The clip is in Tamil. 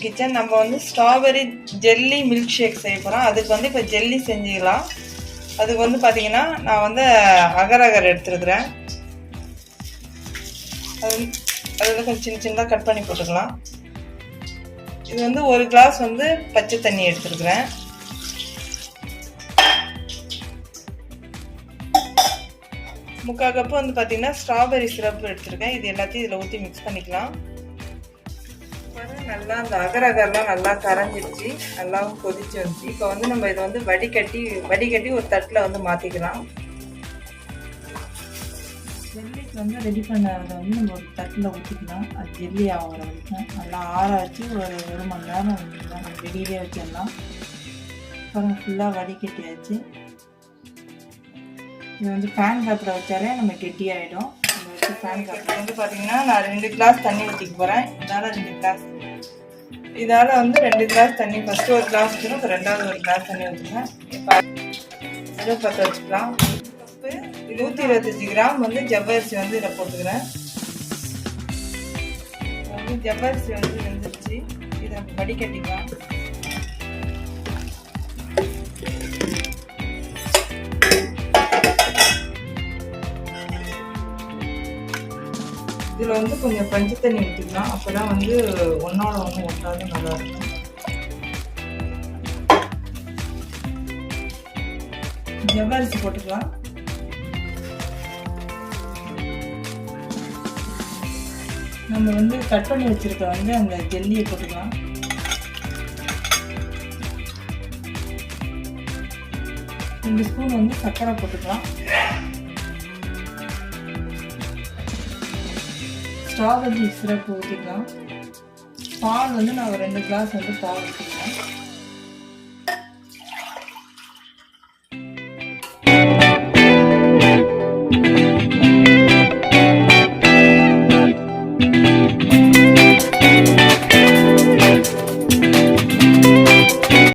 கிச்சன். நம்ம வந்து ஸ்ட்ராபெரி ஜெல்லி மில்க் ஷேக் செய்ய போகிறோம். அதுக்கு வந்து இப்போ ஜெல்லி செஞ்சுக்கலாம். அதுக்கு வந்து பார்த்திங்கன்னா நான் வந்து அகர் எடுத்துருக்குறேன். அதில் கொஞ்சம் சின்ன சின்னதாக கட் பண்ணி போட்டுக்கலாம். இது வந்து 1 கிளாஸ் வந்து பச்சை தண்ணி எடுத்துருக்குறேன். முக்கால் கப்பு வந்து பார்த்திங்கன்னா ஸ்ட்ராபெரி சிரப் எடுத்துருக்கேன். இது எல்லாத்தையும் இதில் ஊற்றி மிக்ஸ் பண்ணிக்கலாம். நல்லா அந்த அகர்லாம் நல்லா கரைஞ்சிடுச்சு, நல்லா கொதிச்சு வந்துச்சு. இப்போ வந்து நம்ம இதை வந்து வடிகட்டி ஒரு தட்டில் வந்து மாற்றிக்கலாம். ஜெல்லிக்கு வந்து ரெடி பண்ணதை வந்து நம்ம ஒரு தட்டில் ஊற்றிக்கலாம். அது ஜெல்லி ஆகிற வரைக்கும் நல்லா ஆற வச்சு ஒரு 1 மணி நேரம் நம்ம வெளியிலே வச்சிடலாம். அப்புறம் ஃபுல்லாக வடிகட்டியாச்சு. இது வந்து ஃபேன் காற்றுல வச்சாலே நம்ம கெட்டியாகிடும். நம்ம வச்சு ஃபேன் காற்றுல வந்து பார்த்திங்கன்னா நான் 2 கிளாஸ் தண்ணி ஊற்றிக்க போகிறேன். இதால் வந்து 2 கிளாஸ் தண்ணி, ஃபஸ்ட்டு 1 கிளாஸ் ஊற்றணும், இப்போ 2வது 1 கிளாஸ் தண்ணி ஊற்றுவேன். இப்போ அதை பற்ற வச்சுக்கலாம். 125 கிராம் வந்து ஜவ்வரிசி வந்து இதில் போட்டுக்கிறேன். ஜவ்வரிசி வந்து வெந்துருச்சு. இதை வடிகட்டிக்கலாம். இதில் வந்து கொஞ்சம் பஞ்சு தண்ணி ஊற்றிக்கலாம். அப்போ தான் வந்து ஒன்றோட ஒன்று ஒட்டாது, நல்லா இருக்கும். ஜவ்வரிசி போட்டுக்கலாம். நம்ம வந்து கட் பண்ணி வச்சுருக்க வந்து அந்த ஜெல்லியை போட்டுக்கலாம். ரெண்டு ஸ்பூன் வந்து சர்க்கரை போட்டுக்கலாம். ஸ்ட்ராபெரி சிரப் ஊற்றிக்கலாம். பால் வந்து நான் 2 கிளாஸ் வந்து பால் ஊற்றிக்கலாம்.